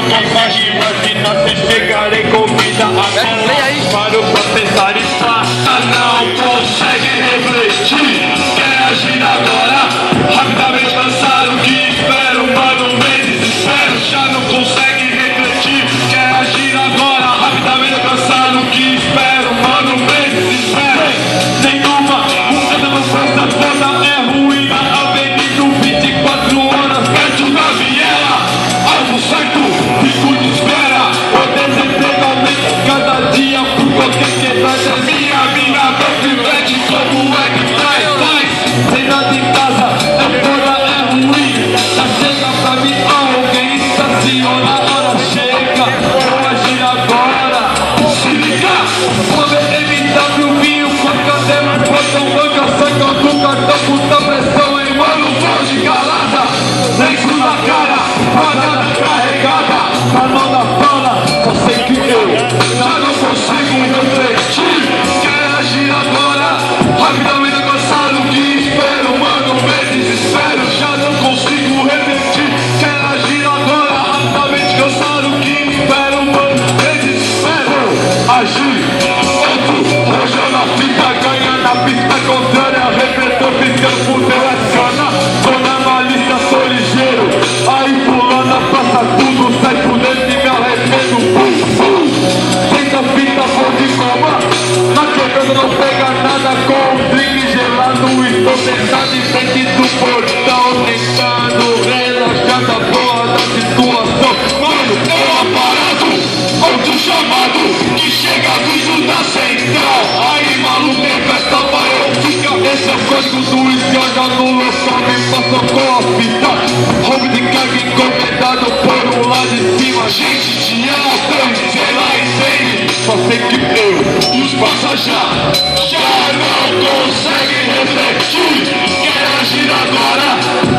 não consegue imaginar se chegarei com vida agora. Paro pra pensar e fala, não consegue refletir, quer agir agora. Rapidamente lançar o que espero, mano, meses espero. Já não consegue refletir, quer agir agora. Rapidamente lançar o que espero, mano, meses espero. Nenhuma, você não faz a foda, é ruim. Na avenida 24 horas, perto da viela. Algo certo, fico de espera. O desemprego aumenta cada dia por qualquer quebrada. Minha dor pivete, como é que faz? Sem nada em casa, é foda, é ruim. Já chega pra mim alguém estaciona, a hora chega. Vou agir agora. Se ligar, uma BMW vinho com a cadeira, botão banca, sacando o cartão, puta pressão, hein, mano, vou de calada. Lenço na cara, banana carregada, na mão da fala, só sei que eu já não consigo refletir. Quer agir agora, rapidamente cansado o que espero, mano, me desespero, já não consigo refletir. Quer agir agora, rapidamente cansado o que espero, mano, me desespero. Agir, outro, rojando a fita, ganha na pista contrária, refletor piscando por telefona. Tô na malícia, sou ligeiro, aí fulana passa tudo, sai por dentro e me arrependo. Tenta fita, vou de coma, na quebrada não pega nada com um drink gelado. Estou sentado em frente do portão, tentando relaxar da porra da situação. Mano, é um aparato, outro chamado, que chega vindo da central. Aí maluco, tem festa, vai ou fica. Esse é o código do esquerda no local, me passou com a fita. Roubo de carga encomendado por um lado de cima. Gente de alta, sei lá, entende? Só sei que eu e os passageiros já não conseguem refletir. Quer agir agora,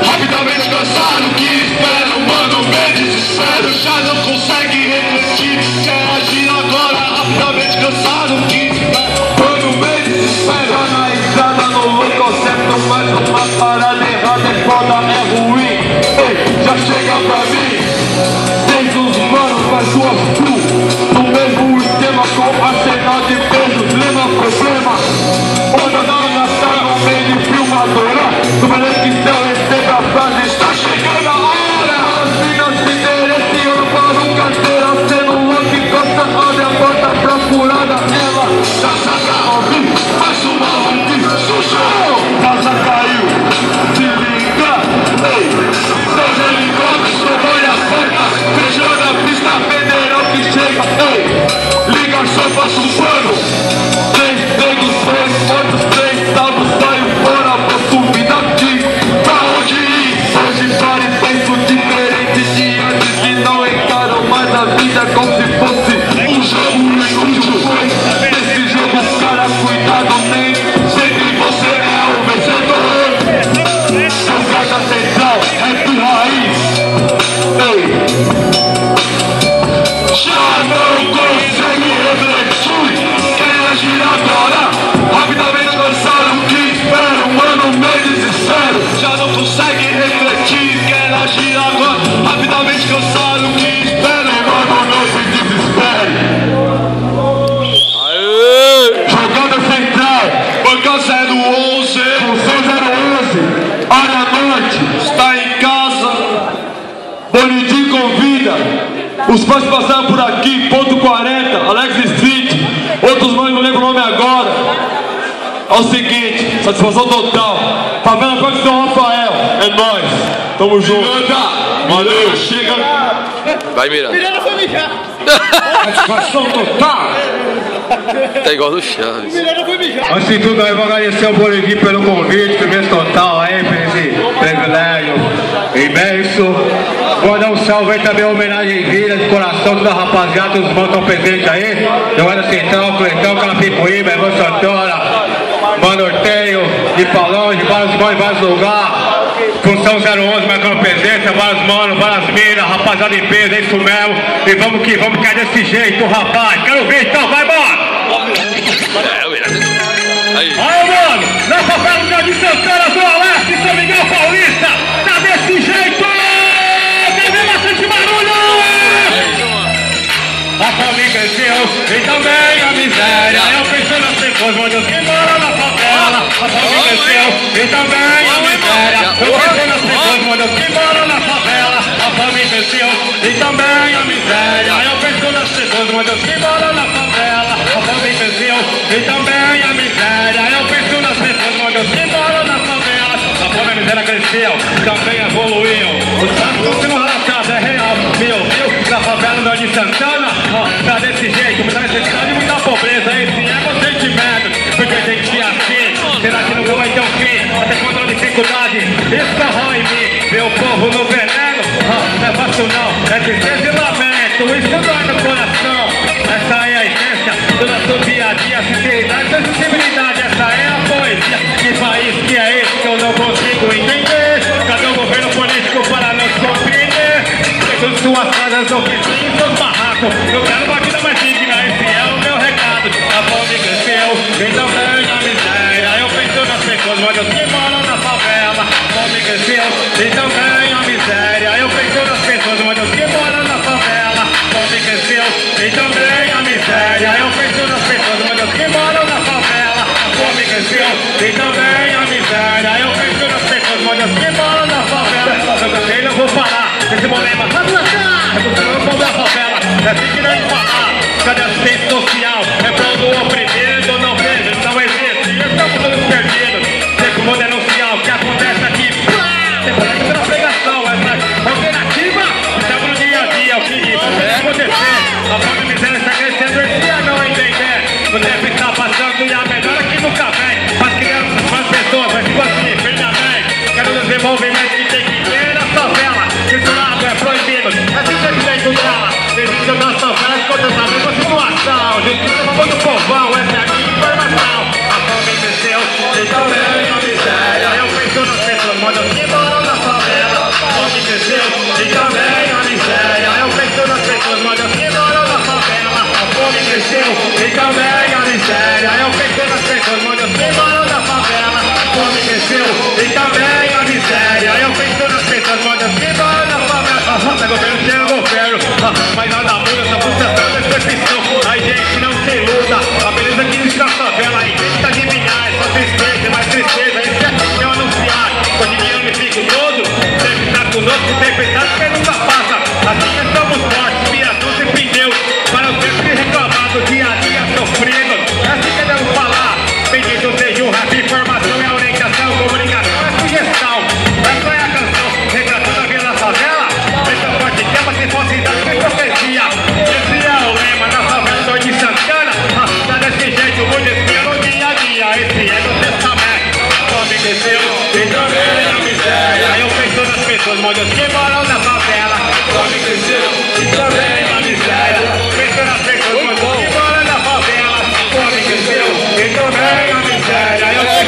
rapidamente cansado o que espero, mano, me desespero. Já não consegue refletir. Quer agir agora, rapidamente cansado o que espero, mano, me desespero. Na estrada no local certo, mas uma parada errada é foda, é ruim. Ei, já chega pra mim, desde os manos faz suas tu, no mesmo esquema com arsenal de pesos, lema problema. Onda na sala, no meio de filmadora, do maneiro que céu recebe a frase, está chegando a hora. As minas se direcionam para um carteira, sendo louco, encosta, abre a porta pra furada. Ela já sabe ouvir, mais uma ouvir, sujou, casa caiu, se liga, ei, seus helicópteros, olha a porta, fechando a pista federal que chega, ei, liga só, passa um pano, 3 negros, 2 mortos, 3 salvos, saio fora, vou subir daqui, pra onde ir? Hoje pare, penso diferente de antes e não encaro mais a vida como se fosse um jogo inútil. Nesse jogo, cara, cuidado, nem sempre você é o vencedor. Jogada central, rap raiz, ei. Já não consegue refletir, quer agir agora, rapidamente lançar o que espero, mano, me desespero. Já não consegue refletir, quer agir agora, rapidamente cansar o que espero, mano, não se desespere. Aê! Jogada central, banca 011, função 011, área norte, está em casa, Bonitinho convida. Os pais passaram por aqui, ponto 40, Alex Street, outros nomes, não lembro o nome agora. É o seguinte, satisfação total. Favela Parque São Rafael, é nóis, tamo junto. Valeu, chega. Vai, Miranda. Miranda foi mijar. Satisfação total. Tá igual do Chaves. Miranda foi mijar. Antes de tudo, eu vou agradecer ao Boligui pelo convite, primeiro total aí, por esse privilégio imenso. Vou dar um salve aí também, uma homenagem em vida, de coração, toda a rapaziada, todos os irmãos estão presentes aí. Jogada Central, Cletão, Calapicuíba, Irmã Santana, Mano Orteio, de Paulão, de vários irmãos, de vários lugares. Função 011, marcando presença, vários manos, várias minas, rapaziada em peso, é isso mesmo. E vamos que é desse jeito, rapaz. Quero ver então, vai embora! Aí, mano, na favela de Santana, Zona Leste, São Miguel Paulista, tá desse jeito! Quer ver bastante barulho? cresceu e também a miséria. Eu penso nas pessoas, meu Deus, que moram na favela. A fome cresceu e também a miséria. Eu penso nas pessoas, meu Deus, que moram na favela. A fome cresceu e também a miséria. Eu penso nas pessoas, meu Deus, que moram na favela. A fome cresceu e também a miséria. Eu penso nas pessoas, meu Deus, que moram na favela. A fome e a miséria cresceu, também evoluiu. Os fatos estão sendo relatados, é real. Me ouviu? Na favela do de Santana, tá desse jeito, muita necessidade e muita pobreza. Esse é o sentimento, porque tem que ser assim. Será que nunca vai ter um fim? Até quando a dificuldade escorreu em mim. Meu povo no veneno, não é fácil não. É tristeza e lamento, isso dói no coração. Essa é a essência do nosso dia a dia. Sinceridade e sensibilidade, essa é a poesia. Que país que é esse que eu não consigo entender? Cadê o governo político para nos compreender? Feito suas casas, oficinas, seus barracos. Eu quero uma vida mais digna, esse é o meu recado. A fome cresceu, e também a miséria. Eu penso nas pessoas, meu Deus, que moram na favela. A fome cresceu, e também a miséria. Eu penso nas pessoas, meu Deus, que moram na favela. A fome cresceu, e também a miséria. Eu penso nas pessoas, meu Deus, que moram na favela. A fome cresceu, e também a miséria. Eu penso nas pessoas, meu Deus, que moram na favela. Eu cantei, não vou parar. Esse molema, revolucionando o povo da favela. É assim que deve falar. Cadê a assistência social? É prol do oprimido, não vejo, não existe. Estamos todos perdidos. Sei como denunciar o que acontece aqui. Depois da pregação, essa alternativa. Estamos no dia a dia, o que vai acontecer. A fome e a miséria está crescendo, esse é não entender. O tempo está passando e a melhor aqui nunca vem. Para as crianças, para as pessoas, mas tipo assim, perdamente. Quero desenvolvimento que tem que ter na favela. Esse lado é proibido, é simplesmente dela. Existe nas favelas contra essa mesma situação. Justiça a favor do povão, essa é a minha informação. A fome cresceu e também a miséria. Eu penso nas pessoas, modas que moram na favela. A fome cresceu e também a miséria. Eu penso nas pessoas, modas que moram na favela. A fome cresceu e também a miséria. Eu penso nas pessoas, modas que moram na favela. A fome cresceu e também a miséria. Eu penso nas pessoas, modas que moram na favela. É governo sem governo, mas nada muda, essa frustração da perfeição. A gente não se iluda, a beleza que existe na favela. A gente tá de adivinhar, é só tristeza, mais tristeza. Isso é eu anunciar, cotidiano e fico todo. Sempre está conosco, tempestade que nunca passa. Assim estamos fortes, inspiração sempre em Deus. Para o sempre reclamado, dia a dia sofrido. É assim que devemos falar. Bendito seja o rap, informação é orientação, comunicação é sugestão. Essa é a canção, retratando a vida da favela. Esse é o forte tema, sem falsidade, sem profecia. Esse é o lema da favela do de Santana. Tá desse jeito, muito espia no dia a dia. Esse é o testamento. A fome cresceu e também a miséria. Eu penso nas pessoas, meu Deus, que moram na favela. A fome cresceu e também a miséria. Penso nas pessoas, meu Deus, que moram na favela. A fome cresceu e também a miséria.